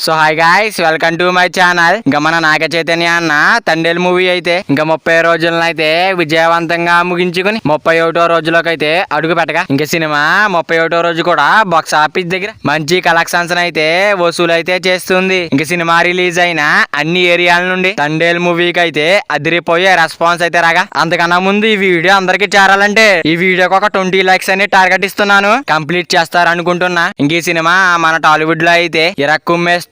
So hi guys, welcome to my channel. ఇంకా మన నాగ చైతన్య అన్న తండేల్ మూవీ అయితే ఇంకా 30 రోజులను అయితే విజయవంతంగా ముగించుకుని 31వ రోజులోకి అయితే అడుగు పెట్టగా ఇంకా సినిమా 31వ రోజు కూడా బాక్స్ ఆఫీస్ దగ్గర మంచి కలెక్షన్స్ అయితే వసూలు అయితే చేస్తుంది. ఇంకా సినిమా రిలీజ్ అయిన అన్ని ఏరియాల నుండి తండేల్ మూవీకి అయితే అదిరిపోయే రెస్పాన్స్ అయితే రాగా, అంతకన్నా ముందు ఈ వీడియో అందరికి చేరాలంటే ఈ వీడియోకి ఒక 20 లైక్స్ అని టార్గెట్ ఇస్తున్నాను. కంప్లీట్ చేస్తారు అనుకుంటున్నా. ఇంక ఈ సినిమా మన టాలీవుడ్ లో అయితే ఇరక్కుమ్మేస్తుంది.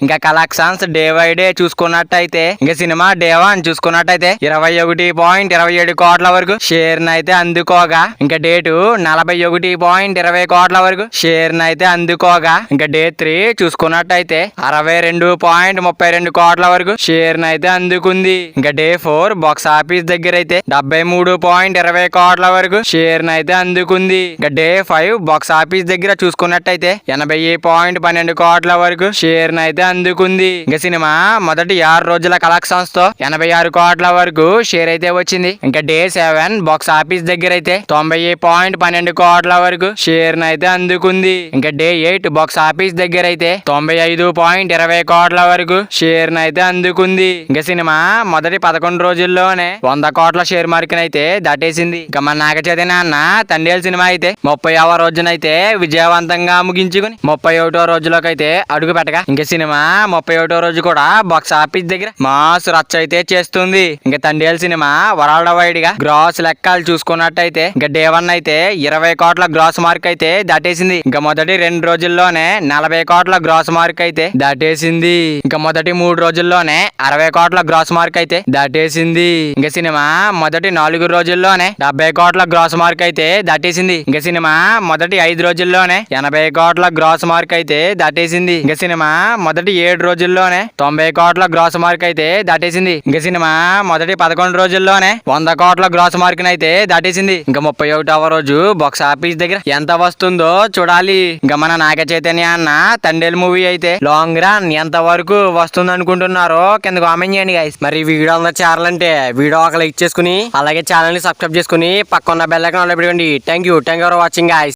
ఇంకా కలెక్షన్స్ డే బై డే చూసుకున్నట్టయితే ఇంకా సినిమా డే 1 చూసుకున్నట్టయితే 21.27 కోట్ల వరకు షేర్ అయితే అందుకోగా, ఇంకా డే 2 41.20 కోట్ల వరకు షేర్ అయితే అందుకోగా, ఇంకా డే 3 చూసుకున్నట్టయితే 62.32 కోట్ల వరకు షేర్ అయితే అందుకుంది. ఇంకా డే 4 బాక్స్ ఆఫీస్ దగ్గర అయితే 73.20 కోట్ల వరకు షేర్ అయితే అందుకుంది. ఇంకా డే 5 బాక్స్ ఆఫీస్ దగ్గర చూసుకున్నట్టయితే 80.12 కోట్ల వరకు షేర్ అయితే అందుకుంది. ఇంకా సినిమా మొదటి 6 రోజుల కలెక్షన్స్ తో 86 కోట్ల వరకు షేర్ అయితే వచ్చింది. ఇంకా డే 7 బాక్స్ ఆఫీస్ దగ్గర అయితే 90.12 కోట్ల వరకు షేర్ అయితే అందుకుంది. ఇంకా డే 8 బాక్స్ ఆఫీస్ దగ్గర అయితే 95.20 కోట్ల వరకు షేర్ అయితే అందుకుంది. ఇంకా సినిమా మొదటి 11 రోజుల్లోనే 100 కోట్ల షేర్ మార్క్ అయితే దాటేసింది. ఇంకా మన నాగ చైతన్య అన్న తండేల్ సినిమా అయితే 30వ రోజునైతే విజయవంతంగా ముగించుకుని 31వ రోజులోకి అయితే అడుగు పెట్టగా ఇంకా సినిమా 31వ రోజు కూడా బాక్స్ ఆఫీస్ దగ్గర మాస్ రచ్చ అయితే చేస్తుంది. ఇంకా తండేల్ సినిమా వరల్డ్ వైడ్ గా గ్రాస్ లెక్కలు చూసుకున్నట్టయితే ఇంకా డే 1 అయితే 20 కోట్ల గ్రాస్ మార్క్ అయితే దాటేసింది. ఇంకా మొదటి 2 రోజుల్లోనే 40 కోట్ల గ్రాస్ మార్క్ అయితే దాటేసింది. ఇంకా మొదటి 3 రోజుల్లోనే 60 కోట్ల గ్రాస్ మార్క్ అయితే దాటేసింది. ఇంకా సినిమా మొదటి 4 రోజుల్లోనే 70 కోట్ల గ్రాస్ మార్క్ అయితే దాటేసింది. ఇంకా సినిమా మొదటి 5 రోజుల్లోనే 80 కోట్ల గ్రాస్ మార్క్ అయితే దాటేసింది. ఇంకా సినిమా మొదటి 7 రోజుల్లోనే 90 కోట్ల గ్రాస్ మార్క్ అయితే దాటేసింది. ఇంకా సినిమా మొదటి 11 రోజుల్లోనే 100 కోట్ల గ్రాస్ మార్క్ అయితే దాటేసింది. ఇంకా 31వ రోజు బాక్స్ ఆఫీస్ దగ్గర ఎంత వస్తుందో చూడాలి. ఇంకా మన నాగ చైతన్య అన్న తండేల్ మూవీ అయితే లాంగ్ రన్ ఎంత వరకు వస్తుంది అనుకుంటున్నారో కింద కామెంట్ చేయండి గైస్. మరి వీడియో అందరూ చేరాలంటే వీడియో ఒక లైక్ చేసుకుని అలాగే ఛానల్ ని సబ్స్క్రైబ్ చేసుకుని పక్కన బెల్ ఐకాన్ ఆన్ లో పెట్టుకోండి. Thank you for watching guys.